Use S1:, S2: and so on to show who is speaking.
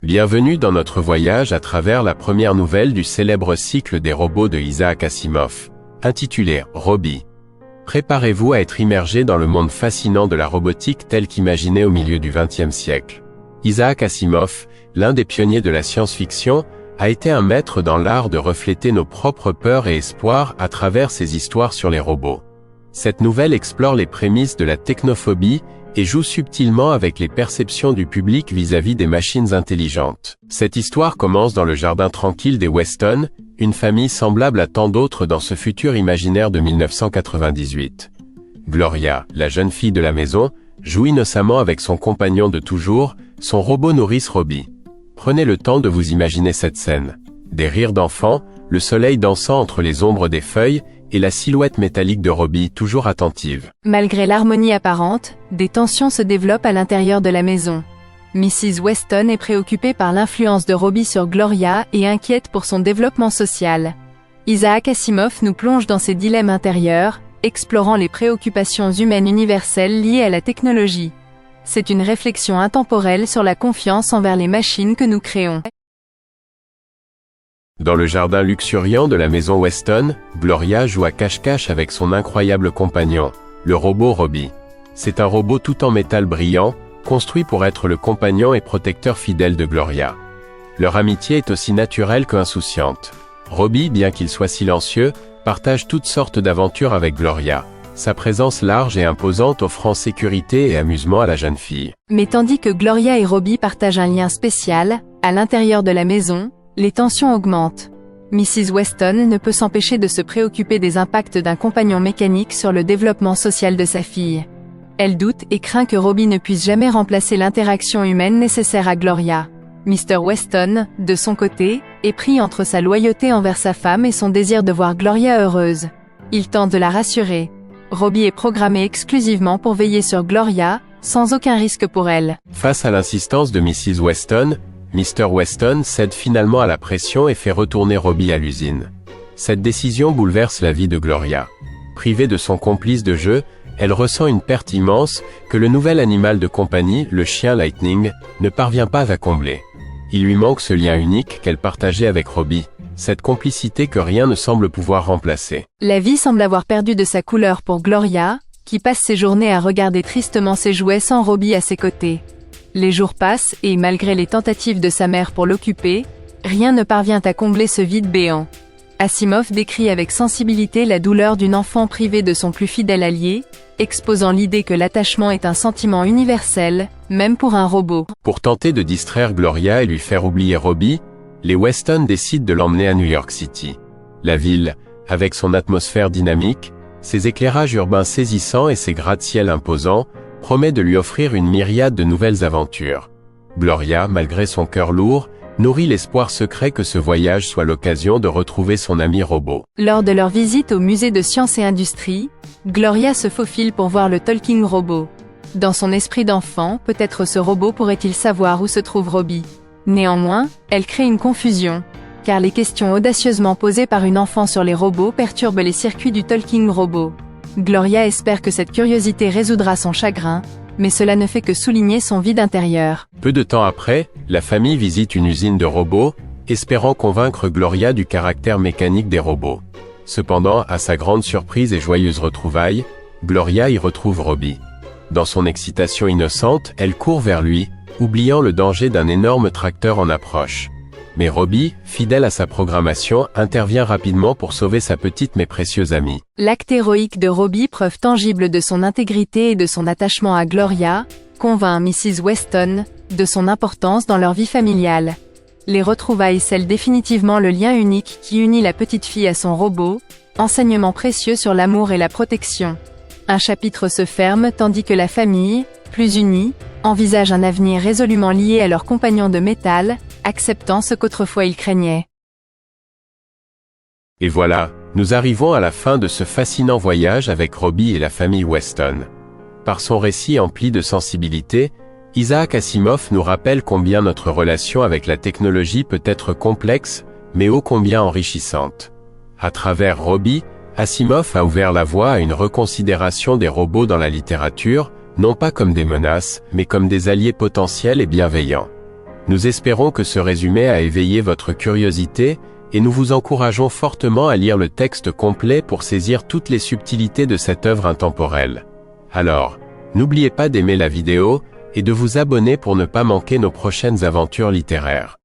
S1: Bienvenue dans notre voyage à travers la première nouvelle du célèbre cycle des robots de Isaac Asimov, intitulé Robbie. Préparez-vous à être immergé dans le monde fascinant de la robotique tel qu'imaginé au milieu du XXe siècle. Isaac Asimov, l'un des pionniers de la science-fiction, a été un maître dans l'art de refléter nos propres peurs et espoirs à travers ses histoires sur les robots. Cette nouvelle explore les prémices de la technophobie et joue subtilement avec les perceptions du public vis-à-vis des machines intelligentes. Cette histoire commence dans le jardin tranquille des Weston, une famille semblable à tant d'autres dans ce futur imaginaire de 1998. Gloria, la jeune fille de la maison, joue innocemment avec son compagnon de toujours, son robot nourrice Robbie. Prenez le temps de vous imaginer cette scène. Des rires d'enfants, le soleil dansant entre les ombres des feuilles, et la silhouette métallique de Robbie toujours attentive.
S2: Malgré l'harmonie apparente, des tensions se développent à l'intérieur de la maison. Mrs. Weston est préoccupée par l'influence de Robbie sur Gloria et inquiète pour son développement social. Isaac Asimov nous plonge dans ses dilemmes intérieurs, explorant les préoccupations humaines universelles liées à la technologie. C'est une réflexion intemporelle sur la confiance envers les machines que nous créons.
S1: Dans le jardin luxuriant de la maison Weston, Gloria joue à cache-cache avec son incroyable compagnon, le robot Robbie. C'est un robot tout en métal brillant, construit pour être le compagnon et protecteur fidèle de Gloria. Leur amitié est aussi naturelle qu'insouciante. Robbie, bien qu'il soit silencieux, partage toutes sortes d'aventures avec Gloria, sa présence large et imposante offrant sécurité et amusement à la jeune fille.
S2: Mais tandis que Gloria et Robbie partagent un lien spécial, à l'intérieur de la maison, les tensions augmentent. Mrs. Weston ne peut s'empêcher de se préoccuper des impacts d'un compagnon mécanique sur le développement social de sa fille. Elle doute et craint que Robbie ne puisse jamais remplacer l'interaction humaine nécessaire à Gloria. Mr. Weston, de son côté, est pris entre sa loyauté envers sa femme et son désir de voir Gloria heureuse. Il tente de la rassurer. Robbie est programmé exclusivement pour veiller sur Gloria, sans aucun risque pour elle.
S1: Face à l'insistance de Mrs. Weston, Mr. Weston cède finalement à la pression et fait retourner Robbie à l'usine. Cette décision bouleverse la vie de Gloria. Privée de son complice de jeu, elle ressent une perte immense que le nouvel animal de compagnie, le chien Lightning, ne parvient pas à combler. Il lui manque ce lien unique qu'elle partageait avec Robbie, cette complicité que rien ne semble pouvoir remplacer.
S2: La vie semble avoir perdu de sa couleur pour Gloria, qui passe ses journées à regarder tristement ses jouets sans Robbie à ses côtés. Les jours passent et, malgré les tentatives de sa mère pour l'occuper, rien ne parvient à combler ce vide béant. Asimov décrit avec sensibilité la douleur d'une enfant privée de son plus fidèle allié, exposant l'idée que l'attachement est un sentiment universel, même pour un robot.
S1: Pour tenter de distraire Gloria et lui faire oublier Robbie, les Weston décident de l'emmener à New York City. La ville, avec son atmosphère dynamique, ses éclairages urbains saisissants et ses gratte-ciel imposants, promet de lui offrir une myriade de nouvelles aventures. Gloria, malgré son cœur lourd, nourrit l'espoir secret que ce voyage soit l'occasion de retrouver son ami robot.
S2: Lors de leur visite au musée de sciences et industries, Gloria se faufile pour voir le talking robot. Dans son esprit d'enfant, peut-être ce robot pourrait-il savoir où se trouve Robbie. Néanmoins, elle crée une confusion, car les questions audacieusement posées par une enfant sur les robots perturbent les circuits du talking robot. Gloria espère que cette curiosité résoudra son chagrin, mais cela ne fait que souligner son vide intérieur.
S1: Peu de temps après, la famille visite une usine de robots, espérant convaincre Gloria du caractère mécanique des robots. Cependant, à sa grande surprise et joyeuse retrouvaille, Gloria y retrouve Robbie. Dans son excitation innocente, elle court vers lui, oubliant le danger d'un énorme tracteur en approche. Mais Robbie, fidèle à sa programmation, intervient rapidement pour sauver sa petite mais précieuse amie.
S2: L'acte héroïque de Robbie, preuve tangible de son intégrité et de son attachement à Gloria, convainc Mrs. Weston de son importance dans leur vie familiale. Les retrouvailles scellent définitivement le lien unique qui unit la petite fille à son robot, enseignement précieux sur l'amour et la protection. Un chapitre se ferme tandis que la famille, plus unie, envisage un avenir résolument lié à leur compagnon de métal, acceptant ce qu'autrefois ils craignaient.
S1: Et voilà, nous arrivons à la fin de ce fascinant voyage avec Robbie et la famille Weston. Par son récit empli de sensibilité, Isaac Asimov nous rappelle combien notre relation avec la technologie peut être complexe, mais ô combien enrichissante. À travers Robbie, Asimov a ouvert la voie à une reconsidération des robots dans la littérature, non pas comme des menaces, mais comme des alliés potentiels et bienveillants. Nous espérons que ce résumé a éveillé votre curiosité, et nous vous encourageons fortement à lire le texte complet pour saisir toutes les subtilités de cette œuvre intemporelle. Alors, n'oubliez pas d'aimer la vidéo, et de vous abonner pour ne pas manquer nos prochaines aventures littéraires.